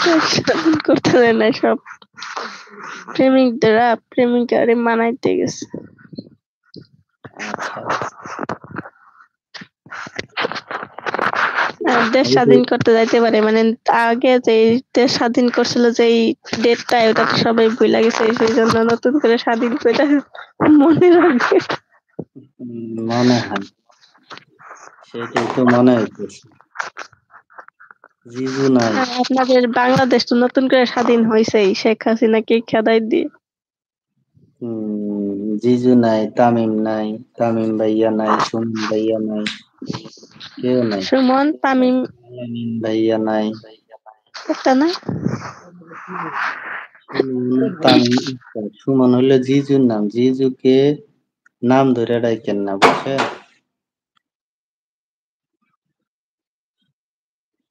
দেশ স্বাধীন করতে দেয় না সব প্রেমিকরা প্রেমিকারে মানাইতে গেছে। আচ্ছা দেশ স্বাধীন করতে যাইতে পারে মানে আগে যে দেশ স্বাধীন করছিল যেই ডেটটা ওটা তো সবাই ভুলে গেছে সেই জন্য নতুন করে স্বাধীন করে মনে রাখবে। মনে হয় সেটাই তো মনে হইতেছে। জিজু নাই। আপনাদের বাংলাদেশ তো নতুন করে স্বাধীন হয়েছেই শেখ হাসিনাকে খেদাই দিয়ে। জিজু নাই, তামিম নাই, তামিম ভাইয়া নাই, সুমন ভাইয়া নাই, কেউ নাই। সুমন তামিম আলামিন ভাইয়া নাই। একটা না সুমন তামিম একটা। সুমন হইলো জিজুর নাম, জিজুকে নাম ধরে ডাইকেন না, বুঝছেন?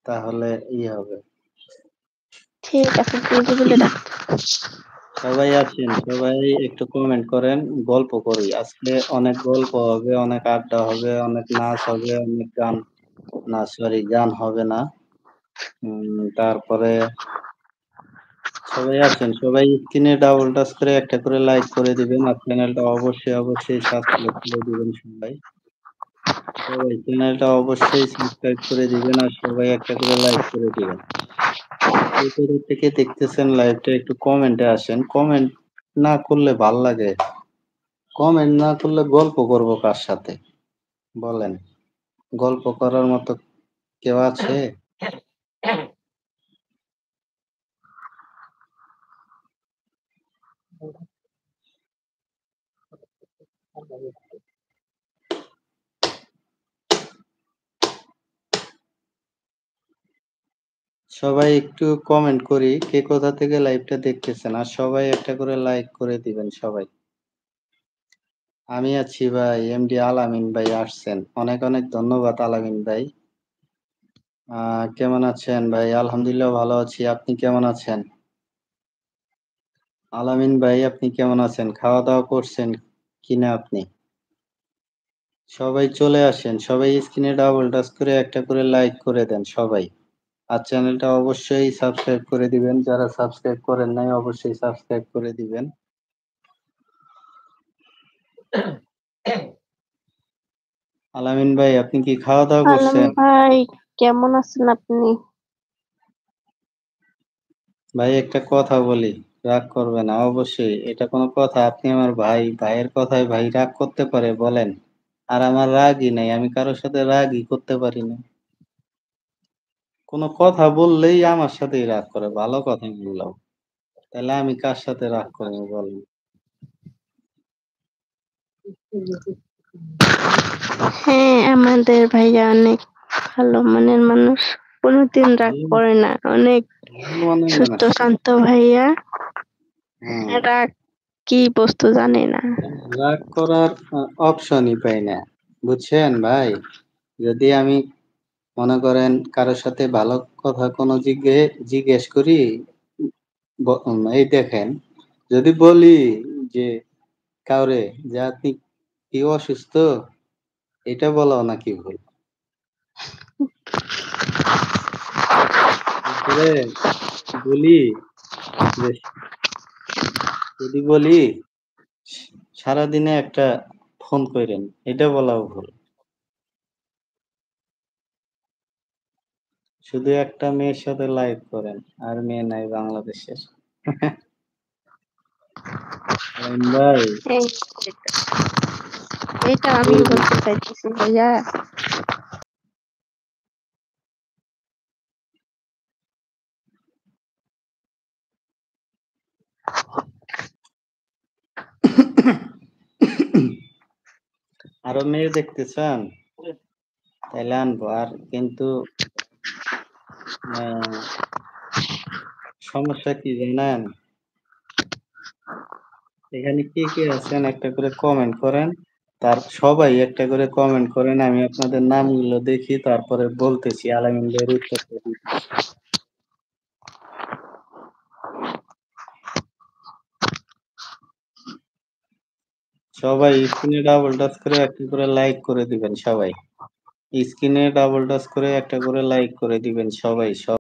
তাহলে হবে। ঠিক আছে জিজু বলে ডাক। সবাই আছেন, সবাই একটু কমেন্ট করেন। গল্প করি আজকে, অনেক গল্প হবে, অনেক আড্ডা হবে, অনেক নাচ হবে, অনেক গান, না সরি গান হবে না। তারপরে সবাই আছেন, সবাই স্ক্রিনে ডাবল টাচ করে একটা করে লাইক করে দিবেন, আর চ্যানেলটা অবশ্যই অবশ্যই সাবস্ক্রাইব করে দিবেন সবাই। সবাই চ্যানেলটা অবশ্যই সাবস্ক্রাইব করে দিবেন, আর সবাই একটা করে লাইক করে দিবেন। কোথা থেকে দেখতেছেন লাইভটা একটু কমেন্টে আসেন। কমেন্ট না করলে ভাল লাগে, কমেন্ট না করলে গল্প করব কার সাথে বলেন? গল্প করার মতো কেউ আছে? সবাই একটু কমেন্ট করি কে কোথা থেকে লাইভটা দেখতেছেন, আর সবাই একটা করে লাইক করে দিবেন সবাই। আমি আছি ভাই, এমডি আলামিন ভাই আসছেন, অনেক অনেক ধন্যবাদ আলামিন ভাই। কেমন আছেন ভাই? আলহামদুলিল্লাহ ভালো আছি, আপনি কেমন আছেন? আলামিন ভাই আপনি কেমন আছেন? খাওয়া দাওয়া করছেন কিনা আপনি? সবাই চলে আসেন, সবাই স্ক্রিনে ডাবল টাচ করে একটা করে লাইক করে দেন সবাই। আর চ্যানেলটা অবশ্যই সাবস্ক্রাইব করে দিবেন, যারা সাবস্ক্রাইব করেন নাই অবশ্যই সাবস্ক্রাইব করে দিবেন। আলামিন ভাই আপনি কি খাওয়া দাওয়া আলম করছেন? ভাই কেমন আছেন আপনি? ভাই একটা কথা বলি, রাগ করবে না অবশ্যই, এটা কোনো কথা? আপনি আমার ভাই, ভাইয়ের কথায় ভাই রাগ করতে পারে বলেন? আর আমার রাগই নাই, আমি কারোর সাথে রাগই করতে পারি না। কোনো কথা বললেই আমার সাথেই রাগ করে, ভালো কথা বললাম, তাহলে আমি কার সাথে রাগ করবো বলেন? হ্যাঁ আমাদের ভাইয়া অনেক ভালো মনের মানুষ, কোনোদিন রাগ ভালো করে না, অনেক ভালো মনের সুস্থ মানুষ। শান্ত ভাইয়া। হুম। রাগ কি বস্তু জানে না। রাগ করার অপশনই পাই না, বুঝছেন ভাই? যদি আমি মনে করেন কারোর সাথে ভালো কথা কোনো জিজ্ঞেস করি, এই দেখেন, যদি বলি যে কাউরে যে আপনি কি অসুস্থ, এটা বলাও নাকি ভুল। তারপরে বলি যে যদি বলি সারাদিনে একটা ফোন কইরেন, এটা বলাও ভুল। শুধু একটা মেয়ের সাথে লাইভ করেন, আর মেয়ে নাই বাংলাদেশের। ভাই এই এটা আমি বলতে চাইতেছি ভাইয়া। আরো মেয়ে দেখতে চান? তাইলে আনবো, আর কিন্তু সমস্যা কি জানেন? এখানে কে কে আছেন একটা করে কমেন্ট করেন, তার সবাই একটা করে কমেন্ট করেন, আমি আপনাদের নামগুলো দেখি তারপরে বলতেছি, আলামিন ভাইয়ের উত্তরটা দিতেছি। সবাই স্ক্রিনে ডাবল টাচ করে একটা করে লাইক করে দিবেন সবাই। স্ক্রিনে ডাবল টাচ করে একটা করে লাইক করে দিবেন সবাই।